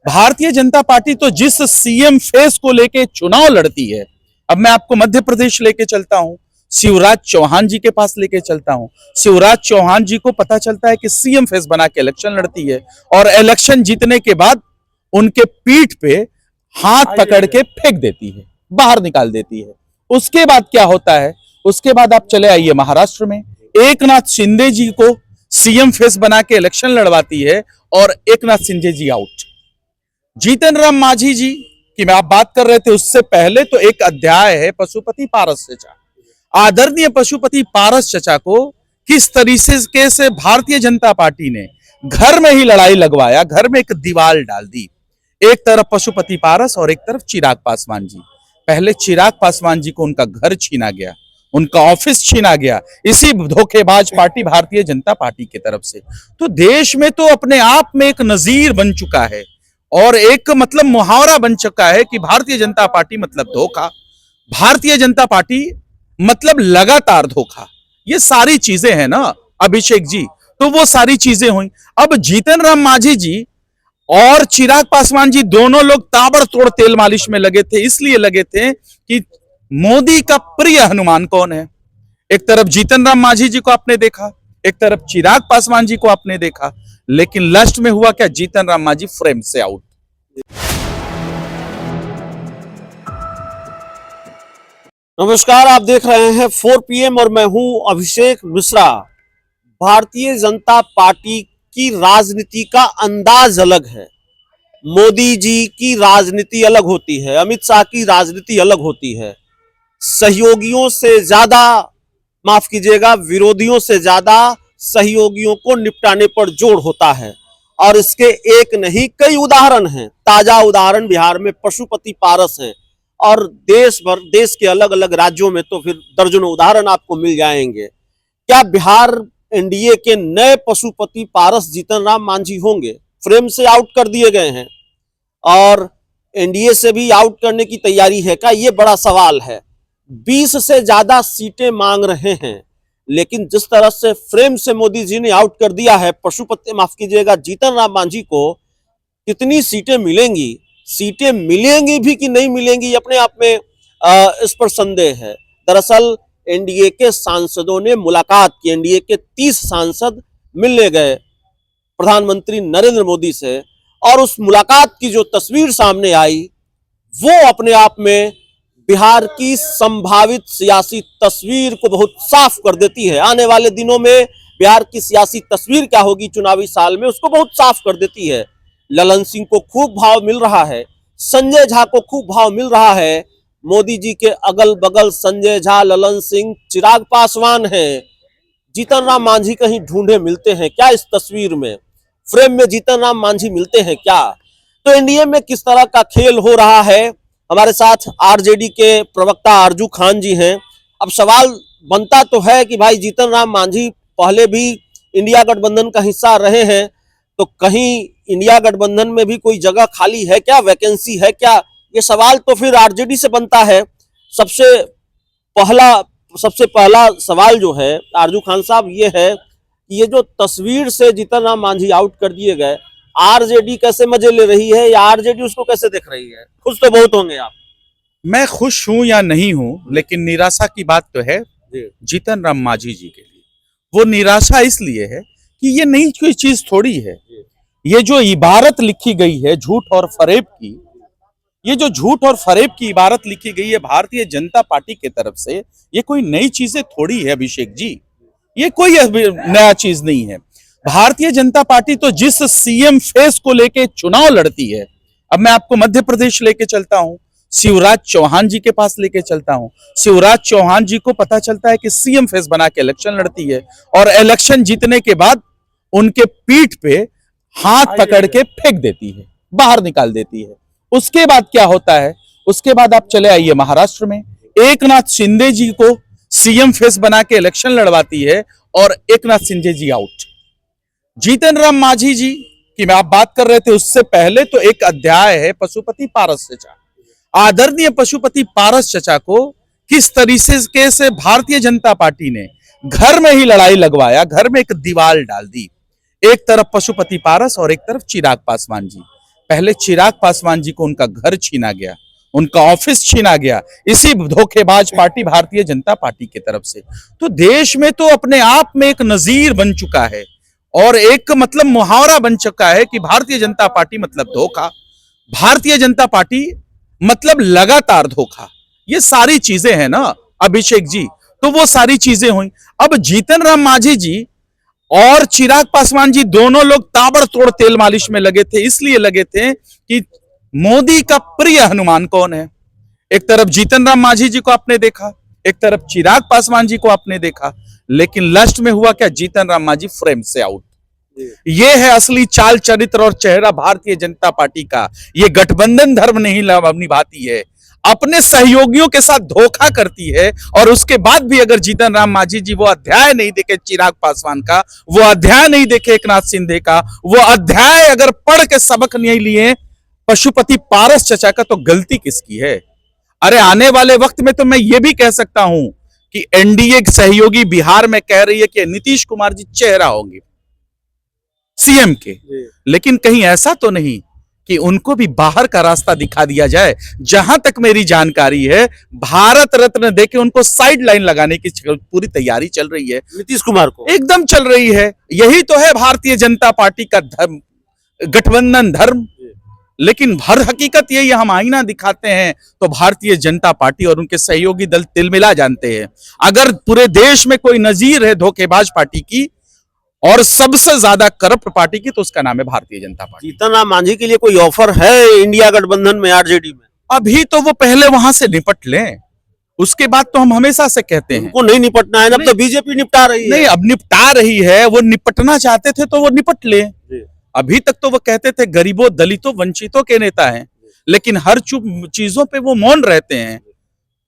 Bharatiya Janata party तो जिस CM face को लेके चुनाव लड़ती है, अब मैं आपको मध्य प्रदेश लेके चलता हूं, शिवराज चौहान जी के पास लेके चलता हूं। शिवराज चौहान जी को पता चलता है कि सीएम फेस बना के इलेक्शन लड़ती है और इलेक्शन जीतने के बाद उनके पीठ पे हाथ पकड़ के फेंक देती है, बाहर निकाल देती है। उसके बाद क्या होता है? उसके बाद आप चले आइए महाराष्ट्र में, एकनाथ शिंदे जी को सीएम फेस बना के इलेक्शन लड़वाती है और एकनाथ शिंदे जी आउट। जीतन राम मांझी जी की मैं आप बात कर रहे थे, उससे पहले तो एक अध्याय है पशुपति पारस चचा। आदरणीय पशुपति पारस चचा को किस तरीके से भारतीय जनता पार्टी ने घर में ही लड़ाई लगवाया, घर में एक दीवार डाल दी। एक तरफ पशुपति पारस और एक तरफ चिराग पासवान जी। पहले चिराग पासवान जी को उनका घर छीना गया, उनका ऑफिस छीना गया, इसी धोखेबाज पार्टी भारतीय जनता पार्टी की तरफ से। तो देश में तो अपने आप में एक नजीर बन चुका है और एक मतलब मुहावरा बन चुका है कि भारतीय जनता पार्टी मतलब धोखा, भारतीय जनता पार्टी मतलब लगातार धोखा। ये सारी चीजें हैं ना अभिषेक जी, तो वो सारी चीजें हुई। अब जीतन राम मांझी जी और चिराग पासवान जी दोनों लोग ताबड़तोड़ तेल मालिश में लगे थे, इसलिए लगे थे कि मोदी का प्रिय हनुमान कौन है। एक तरफ जीतन राम मांझी जी को आपने देखा, एक तरफ चिराग पासवान जी को आपने देखा, लेकिन लास्ट में हुआ क्या? जीतन राम मांझी फ्रेम से आउट। नमस्कार, आप देख रहे हैं 4 PM और मैं हूं अभिषेक मिश्रा। भारतीय जनता पार्टी की राजनीति का अंदाज अलग है। मोदी जी की राजनीति अलग होती है, अमित शाह की राजनीति अलग होती है। सहयोगियों से ज्यादा, माफ कीजिएगा, विरोधियों से ज्यादा सहयोगियों को निपटाने पर जोर होता है और इसके एक नहीं कई उदाहरण हैं। ताजा उदाहरण बिहार में पशुपति पारस हैं और देश के अलग अलग राज्यों में तो फिर दर्जनों उदाहरण आपको मिल जाएंगे। क्या बिहार एनडीए के नए पशुपति पारस जीतन राम मांझी होंगे? फ्रेम से आउट कर दिए गए हैं और एनडीए से भी आउट करने की तैयारी है क्या? ये बड़ा सवाल है। 20 से ज्यादा सीटें मांग रहे हैं, लेकिन जिस तरह से फ्रेम से मोदी जी ने आउट कर दिया है पशुपति, माफ कीजिएगा, जीतन राम मांझी को, कितनी सीटें मिलेंगी? सीटें मिलेंगी भी कि नहीं मिलेंगी, अपने आप में इस पर संदेह है। दरअसल एनडीए के सांसदों ने मुलाकात की, एनडीए के 30 सांसद मिलने गए प्रधानमंत्री नरेंद्र मोदी से और उस मुलाकात की जो तस्वीर सामने आई वो अपने आप में बिहार की संभावित सियासी तस्वीर को बहुत साफ कर देती है। आने वाले दिनों में बिहार की सियासी तस्वीर क्या होगी चुनावी साल में, उसको बहुत साफ कर देती है। ललन सिंह को खूब भाव मिल रहा है, संजय झा को खूब भाव मिल रहा है। मोदी जी के अगल बगल संजय झा, ललन सिंह, चिराग पासवान हैं। जीतन राम मांझी कहीं ढूंढे मिलते हैं क्या इस तस्वीर में? फ्रेम में जीतन राम मांझी मिलते हैं क्या? तो एनडीए में किस तरह का खेल हो रहा है? हमारे साथ आरजेडी के प्रवक्ता आरजू खान जी हैं। अब सवाल बनता तो है कि भाई जीतन राम मांझी पहले भी इंडिया गठबंधन का हिस्सा रहे हैं, तो कहीं इंडिया गठबंधन में भी कोई जगह खाली है क्या, वैकेंसी है क्या? ये सवाल तो फिर आरजेडी से बनता है। सबसे पहला सवाल जो है आरजू खान साहब ये है कि ये जो तस्वीर से जीतन राम मांझी आउट कर दिए गए, आरजेडी कैसे मजे ले रही है या आरजेडी उसको कैसे देख रही है? खुश तो बहुत होंगे आप। मैं खुश हूं या नहीं हूं, लेकिन निराशा की बात तो है जीतन राम मांझी जी के लिए। वो निराशा इसलिए है कि ये नई कोई चीज थोड़ी है। ये जो इबारत लिखी गई है झूठ और फरेब की, ये जो झूठ और फरेब की इबारत लिखी गई है भारतीय जनता पार्टी की तरफ से, ये कोई नई चीजें थोड़ी है अभिषेक जी। ये कोई नया चीज नहीं है। भारतीय जनता पार्टी तो जिस सीएम फेस को लेके चुनाव लड़ती है, अब मैं आपको मध्य प्रदेश लेके चलता हूं, शिवराज चौहान जी के पास लेके चलता हूं। शिवराज चौहान जी को पता चलता है कि सीएम फेस बना के इलेक्शन लड़ती है और इलेक्शन जीतने के बाद उनके पीठ पे हाथ पकड़ के फेंक देती है, बाहर निकाल देती है। उसके बाद क्या होता है? उसके बाद आप चले आइए महाराष्ट्र में, एकनाथ शिंदे जी को सीएम फेस बना के इलेक्शन लड़वाती है और एकनाथ शिंदे जी आउट। जीतन राम मांझी जी की मैं आप बात कर रहे थे, उससे पहले तो एक अध्याय है पशुपति पारस चचा। आदरणीय पशुपति पारस चचा को किस तरीके से भारतीय जनता पार्टी ने घर में ही लड़ाई लगवाया, घर में एक दीवार डाल दी। एक तरफ पशुपति पारस और एक तरफ चिराग पासवान जी। पहले चिराग पासवान जी को उनका घर छीना गया, उनका ऑफिस छीना गया, इसी धोखेबाज पार्टी भारतीय जनता पार्टी की तरफ से। तो देश में तो अपने आप में एक नजीर बन चुका है और एक मतलब मुहावरा बन चुका है कि भारतीय जनता पार्टी मतलब धोखा, भारतीय जनता पार्टी मतलब लगातार धोखा। ये सारी चीजें हैं ना अभिषेक जी, तो वो सारी चीजें हुई। अब जीतन राम मांझी जी और चिराग पासवान जी दोनों लोग ताबड़तोड़ तेल मालिश में लगे थे, इसलिए लगे थे कि मोदी का प्रिय हनुमान कौन है। एक तरफ जीतन राम मांझी जी को आपने देखा, एक तरफ चिराग पासवान जी को आपने देखा, लेकिन लास्ट में हुआ क्या, जीतन राम मांझी फ्रेम से आउट। ये है असली चाल चरित्र और चेहरा भारतीय जनता पार्टी का। ये गठबंधन धर्म नहीं निभाती है, अपने सहयोगियों के साथ धोखा करती है। और उसके बाद भी अगर जीतन राम मांझी जी वो अध्याय नहीं देखे चिराग पासवान का, वो अध्याय नहीं देखे एकनाथ शिंदे का, वो अध्याय अगर पढ़ के सबक नहीं लिए पशुपति पारस चचा का, तो गलती किसकी है। अरे आने वाले वक्त में तो मैं ये भी कह सकता हूं कि एनडीए सहयोगी बिहार में कह रही है कि नीतीश कुमार जी चेहरा होंगे सीएम के, लेकिन कहीं ऐसा तो नहीं कि उनको भी बाहर का रास्ता दिखा दिया जाए। जहां तक मेरी जानकारी है भारत रत्न देके उनको साइड लाइन लगाने की पूरी तैयारी चल रही है, नीतीश कुमार को एकदम चल रही है। यही तो है भारतीय जनता पार्टी का धर्म, गठबंधन धर्म। लेकिन हर हकीकत यही, हम आईना दिखाते हैं तो भारतीय जनता पार्टी और उनके सहयोगी दल तिलमिला जानते हैं। अगर पूरे देश में कोई नजीर है धोखेबाज पार्टी की और सबसे ज्यादा करप्ट पार्टी की, तो उसका नाम है भारतीय जनता पार्टी। जीतन राम मांझी के लिए कोई ऑफर है इंडिया गठबंधन में, आरजेडी में? अभी तो वो पहले वहां से निपट लें, उसके बाद तो हम हमेशा से कहते हैं उनको नहीं निपटना है ना, अब तो बीजेपी निपटा रही है। नहीं, अब निपटा रही है, वो निपटना चाहते थे तो वो निपट ले। अभी तक तो वो कहते थे गरीबों दलितों वंचितों के नेता हैं, लेकिन हर चीजों पे वो मौन रहते हैं।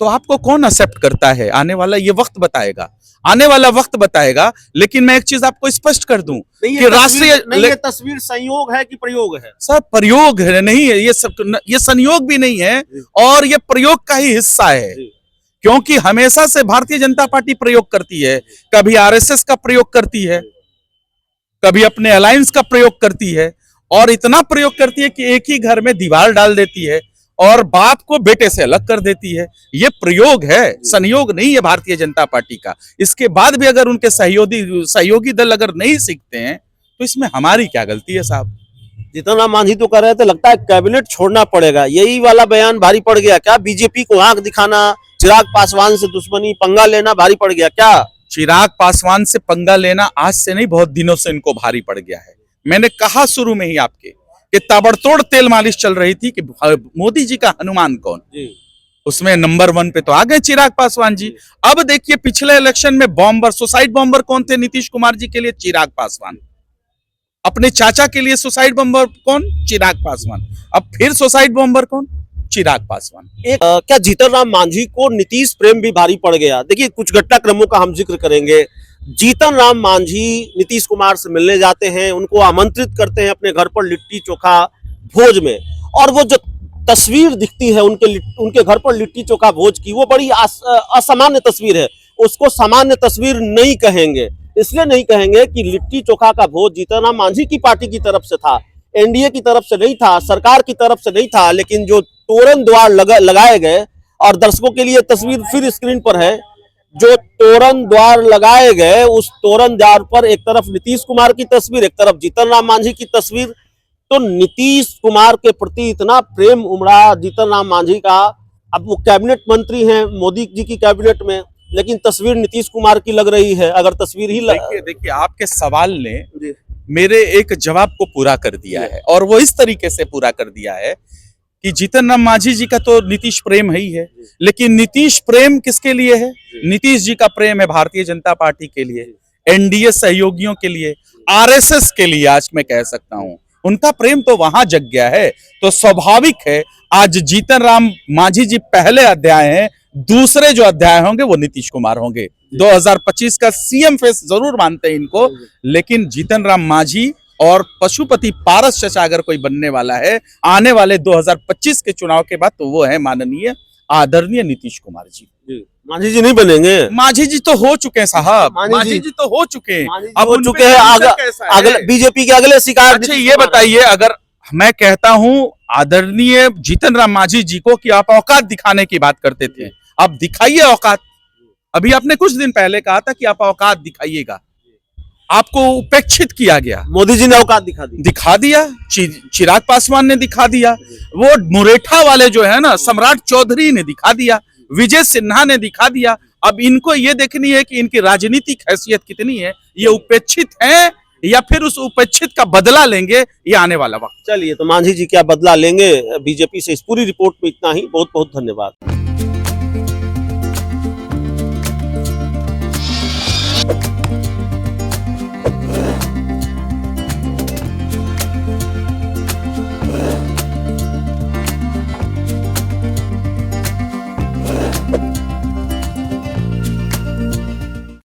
तो आपको कौन एक्सेप्ट करता है, आने वाला ये वक्त बताएगा, आने वाला वक्त बताएगा। लेकिन मैं एक चीज आपको स्पष्ट कर दूं कि राष्ट्रीय ये तस्वीर संयोग है कि प्रयोग है? सर प्रयोग है, नहीं है ये सब, ये संयोग भी नहीं है और ये प्रयोग का ही हिस्सा है। क्योंकि हमेशा से भारतीय जनता पार्टी प्रयोग करती है, कभी आरएसएस का प्रयोग करती है, कभी अपने अलायंस का प्रयोग करती है, और इतना प्रयोग करती है कि एक ही घर में दीवार डाल देती है और बाप को बेटे से अलग कर देती है। ये प्रयोग है, संयोग नहीं है भारतीय जनता पार्टी का। इसके बाद भी अगर उनके सहयोगी दल अगर नहीं सीखते हैं तो इसमें हमारी क्या गलती है साहब। जीतन राम मांझी तो कह रहे थे लगता है कैबिनेट छोड़ना पड़ेगा, यही वाला बयान भारी पड़ गया क्या? बीजेपी को आंख दिखाना, चिराग पासवान से दुश्मनी, पंगा लेना भारी पड़ गया क्या? चिराग पासवान से पंगा लेना आज से नहीं, बहुत दिनों से इनको भारी पड़ गया है। मैंने कहा शुरू में ही आपके कि ताबड़तोड़ तेल मालिश चल रही थी कि मोदी जी का हनुमान कौन, उसमें नंबर 1 पे तो आ गए चिराग पासवान जी। अब देखिए पिछले इलेक्शन में बॉम्बर, सुसाइड बॉम्बर कौन थे नीतीश कुमार जी के लिए? चिराग पासवान। अपने चाचा के लिए सुसाइड बॉम्बर कौन? चिराग पासवान। अब फिर सुसाइड बॉम्बर कौन? चिराग पासवान। क्या जीतन राम मांझी को नीतीश प्रेम भी भारी पड़ गया? देखिए कुछ घटनाक्रमों का हम जिक्र करेंगे। जीतन राम मांझी नीतीश कुमार से मिलने जाते हैं, उनको आमंत्रित करते हैं अपने घर पर लिट्टी चोखा भोज में, और वो जो तस्वीर दिखती है उनके घर पर लिट्टी चोखा भोज की, वो बड़ी असामान्य तस्वीर है। उसको सामान्य तस्वीर नहीं कहेंगे, इसलिए नहीं कहेंगे कि लिट्टी चोखा का भोज जीतन राम मांझी की पार्टी की तरफ से था, एनडीए की तरफ से नहीं था, सरकार की तरफ से नहीं था। लेकिन जो तोरण द्वार लगाए गए, और दर्शकों के लिए तस्वीर फिर स्क्रीन पर है, जो तोरण द्वार लगाए गए, उस तोरण द्वार पर एक तरफ नीतीश कुमार की तस्वीर, एक तरफ जीतन राम मांझी की तस्वीर। तो नीतीश कुमार के प्रति इतना प्रेम उमड़ा जीतन राम मांझी का। अब वो कैबिनेट मंत्री हैं मोदी जी की कैबिनेट में, लेकिन तस्वीर नीतीश कुमार की लग रही है। अगर तस्वीर ही देखिए आपके सवाल ने मेरे एक जवाब को पूरा कर दिया है, और वो इस तरीके से पूरा कर दिया है कि जीतन राम मांझी जी का तो नीतीश प्रेम है ही है, लेकिन नीतीश प्रेम किसके लिए है? नीतीश जी का प्रेम है भारतीय जनता पार्टी के लिए, एनडीए सहयोगियों के लिए, आरएसएस के लिए। आज मैं कह सकता हूं उनका प्रेम तो वहां जग गया है। तो स्वाभाविक है आज जीतन राम मांझी जी पहले अध्याय हैं, दूसरे जो अध्याय होंगे वो नीतीश कुमार होंगे। 2025 का सीएम फेस जरूर मानते हैं इनको, लेकिन जीतन राम मांझी और पशुपति पारस चचा अगर कोई बनने वाला है आने वाले 2025 के चुनाव के बाद, तो वो है माननीय आदरणीय नीतीश कुमार जी। मांझी जी नहीं बनेंगे? मांझी जी तो हो चुके हैं साहब, मांझी जी तो हो चुके हैं, अब हो चुके हैं। अगले बीजेपी के अगले शिकार। अच्छा ये बताइए, अगर मैं कहता हूं आदरणीय जीतन राम मांझी जी को कि आप औकात दिखाने की बात करते थे, आप दिखाइए औकात। अभी आपने कुछ दिन पहले कहा था कि आप औकात दिखाइएगा, आपको उपेक्षित किया गया। मोदी जी ने औकात दिखा दिया चिराग पासवान ने दिखा दिया, वो मुरेठा वाले जो है ना सम्राट चौधरी ने दिखा दिया, विजय सिन्हा ने दिखा दिया। अब इनको ये देखनी है कि इनकी राजनीतिक हैसियत कितनी है, ये उपेक्षित हैं या फिर उस उपेक्षित का बदला लेंगे, ये आने वाला वक्त। चलिए, तो मांझी जी क्या बदला लेंगे बीजेपी से? इस पूरी रिपोर्ट में इतना ही। बहुत बहुत धन्यवाद।